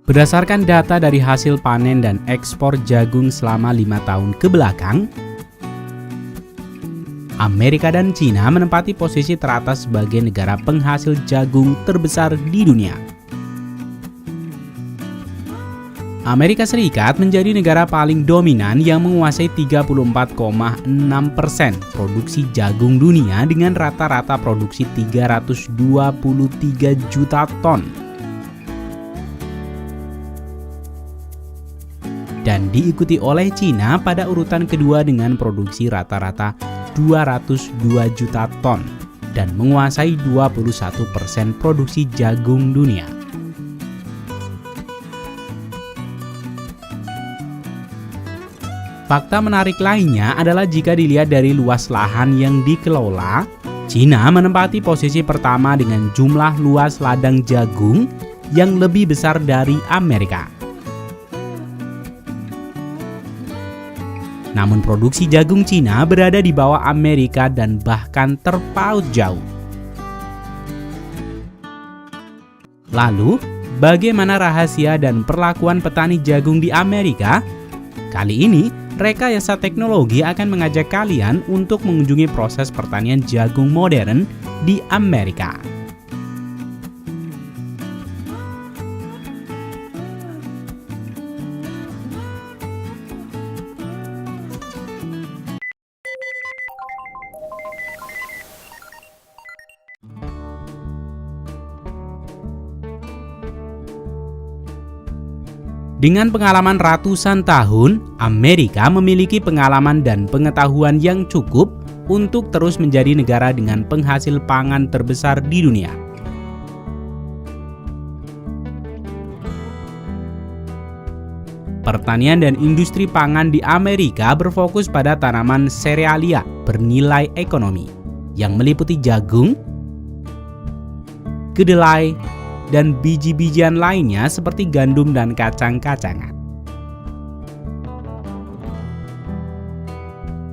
Berdasarkan data dari hasil panen dan ekspor jagung selama 5 tahun ke belakang, Amerika dan China menempati posisi teratas sebagai negara penghasil jagung terbesar di dunia. Amerika Serikat menjadi negara paling dominan yang menguasai 34,6% produksi jagung dunia dengan rata-rata produksi 323 juta ton. Dan diikuti oleh China pada urutan kedua dengan produksi rata-rata 202 juta ton dan menguasai 21% produksi jagung dunia. Fakta menarik lainnya adalah jika dilihat dari luas lahan yang dikelola, China menempati posisi pertama dengan jumlah luas ladang jagung yang lebih besar dari Amerika. Namun produksi jagung China berada di bawah Amerika dan bahkan terpaut jauh. Lalu, bagaimana rahasia dan perlakuan petani jagung di Amerika? Kali ini, Rekayasa Teknologi akan mengajak kalian untuk mengunjungi proses pertanian jagung modern di Amerika. Dengan pengalaman ratusan tahun, Amerika memiliki pengalaman dan pengetahuan yang cukup untuk terus menjadi negara dengan penghasil pangan terbesar di dunia. Pertanian dan industri pangan di Amerika berfokus pada tanaman serealia bernilai ekonomi yang meliputi jagung, kedelai, dan biji-bijian lainnya seperti gandum dan kacang-kacangan.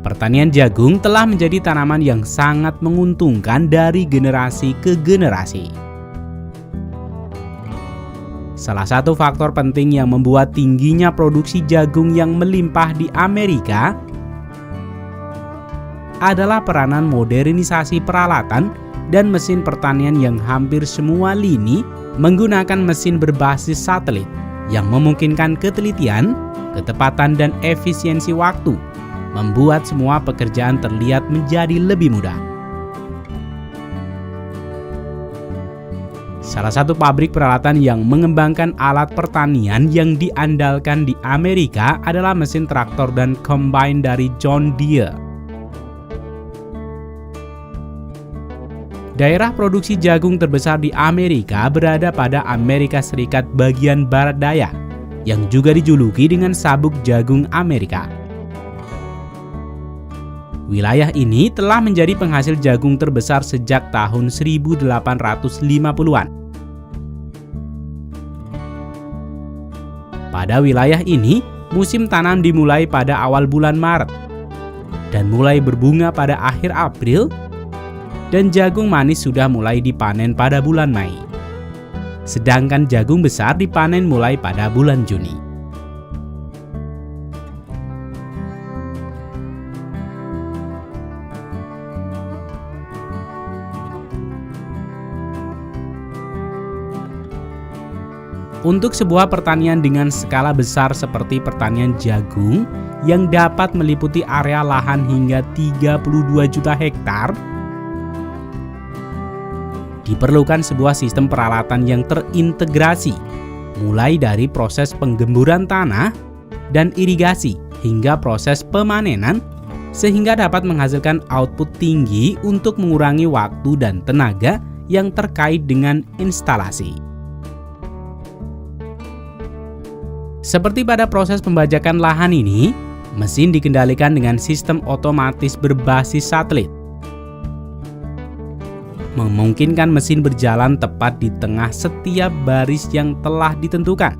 Pertanian jagung telah menjadi tanaman yang sangat menguntungkan dari generasi ke generasi. Salah satu faktor penting yang membuat tingginya produksi jagung yang melimpah di Amerika adalah peranan modernisasi peralatan dan mesin pertanian yang hampir semua lini menggunakan mesin berbasis satelit yang memungkinkan ketelitian, ketepatan, dan efisiensi waktu, membuat semua pekerjaan terlihat menjadi lebih mudah. Salah satu pabrik peralatan yang mengembangkan alat pertanian yang diandalkan di Amerika adalah mesin traktor dan combine dari John Deere. Daerah produksi jagung terbesar di Amerika berada pada Amerika Serikat bagian barat daya, yang juga dijuluki dengan sabuk jagung Amerika. Wilayah ini telah menjadi penghasil jagung terbesar sejak tahun 1850-an. Pada wilayah ini, musim tanam dimulai pada awal bulan Maret dan mulai berbunga pada akhir April, dan jagung manis sudah mulai dipanen pada bulan Mei. Sedangkan jagung besar dipanen mulai pada bulan Juni. Untuk sebuah pertanian dengan skala besar seperti pertanian jagung yang dapat meliputi area lahan hingga 32 juta hektar, diperlukan sebuah sistem peralatan yang terintegrasi, mulai dari proses penggemburan tanah dan irigasi hingga proses pemanenan, sehingga dapat menghasilkan output tinggi untuk mengurangi waktu dan tenaga yang terkait dengan instalasi. Seperti pada proses pembajakan lahan ini, mesin dikendalikan dengan sistem otomatis berbasis satelit, memungkinkan mesin berjalan tepat di tengah setiap baris yang telah ditentukan,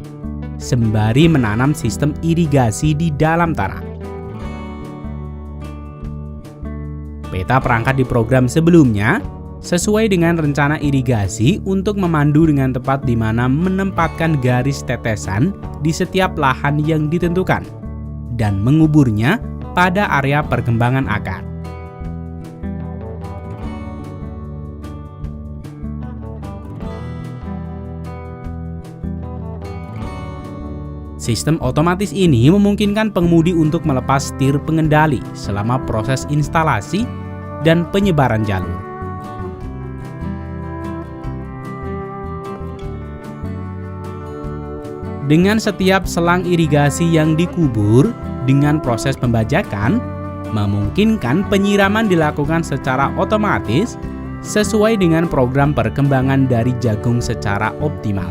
sembari menanam sistem irigasi di dalam tanah. Peta perangkat di program sebelumnya sesuai dengan rencana irigasi untuk memandu dengan tepat di mana menempatkan garis tetesan di setiap lahan yang ditentukan dan menguburnya pada area perkembangan akar. Sistem otomatis ini memungkinkan pengemudi untuk melepas setir pengendali selama proses instalasi dan penyebaran jalur. Dengan setiap selang irigasi yang dikubur dengan proses pembajakan, memungkinkan penyiraman dilakukan secara otomatis sesuai dengan program perkembangan dari jagung secara optimal.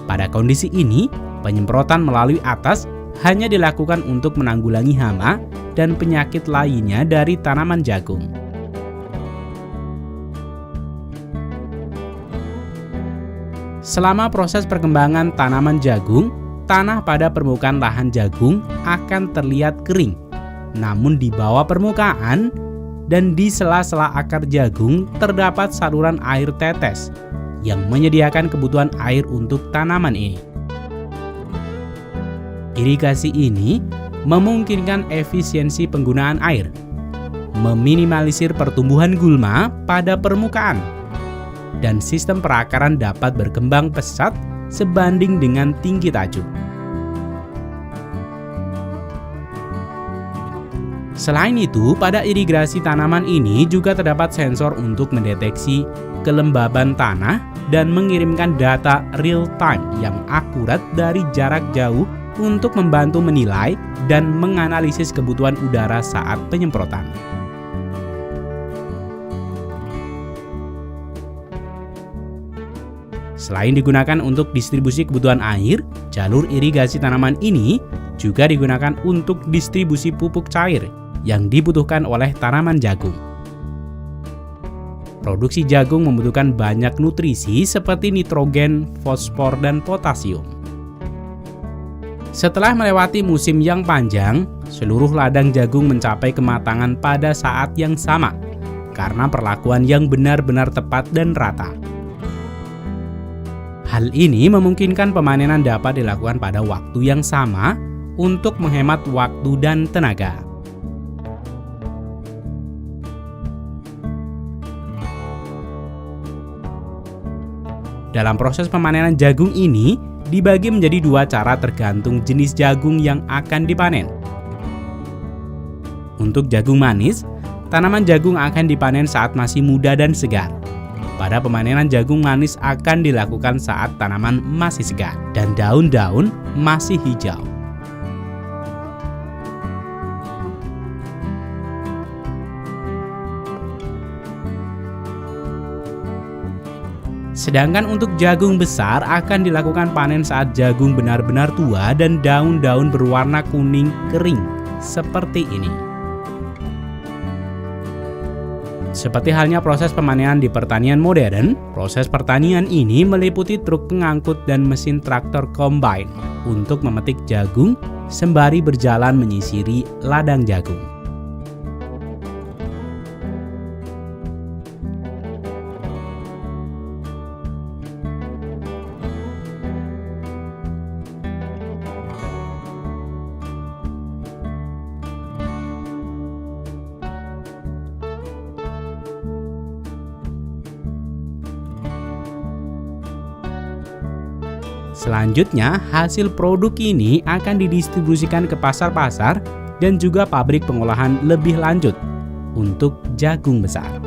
Pada kondisi ini, penyemprotan melalui atas hanya dilakukan untuk menanggulangi hama dan penyakit lainnya dari tanaman jagung. Selama proses perkembangan tanaman jagung, tanah pada permukaan lahan jagung akan terlihat kering. Namun di bawah permukaan dan di sela-sela akar jagung terdapat saluran air tetes yang menyediakan kebutuhan air untuk tanaman ini. Irigasi ini memungkinkan efisiensi penggunaan air, meminimalisir pertumbuhan gulma pada permukaan, dan sistem perakaran dapat berkembang pesat sebanding dengan tinggi tajuk. Selain itu, pada irigasi tanaman ini juga terdapat sensor untuk mendeteksi kelembaban tanah dan mengirimkan data real time yang akurat dari jarak jauh untuk membantu menilai dan menganalisis kebutuhan udara saat penyemprotan. Selain digunakan untuk distribusi kebutuhan air, jalur irigasi tanaman ini juga digunakan untuk distribusi pupuk cair yang dibutuhkan oleh tanaman jagung. Produksi jagung membutuhkan banyak nutrisi seperti nitrogen, fosfor, dan potasium. Setelah melewati musim yang panjang, seluruh ladang jagung mencapai kematangan pada saat yang sama karena perlakuan yang benar-benar tepat dan rata. Hal ini memungkinkan pemanenan dapat dilakukan pada waktu yang sama untuk menghemat waktu dan tenaga. Dalam proses pemanenan jagung ini dibagi menjadi dua cara tergantung jenis jagung yang akan dipanen. Untuk jagung manis, tanaman jagung akan dipanen saat masih muda dan segar. Pada pemanenan jagung manis akan dilakukan saat tanaman masih segar dan daun-daun masih hijau. Sedangkan untuk jagung besar akan dilakukan panen saat jagung benar-benar tua dan daun-daun berwarna kuning kering seperti ini. Seperti halnya proses pemanenan di pertanian modern, proses pertanian ini meliputi truk pengangkut dan mesin traktor combine untuk memetik jagung sembari berjalan menyisiri ladang jagung. Selanjutnya, hasil produk ini akan didistribusikan ke pasar-pasar dan juga pabrik pengolahan lebih lanjut untuk jagung besar.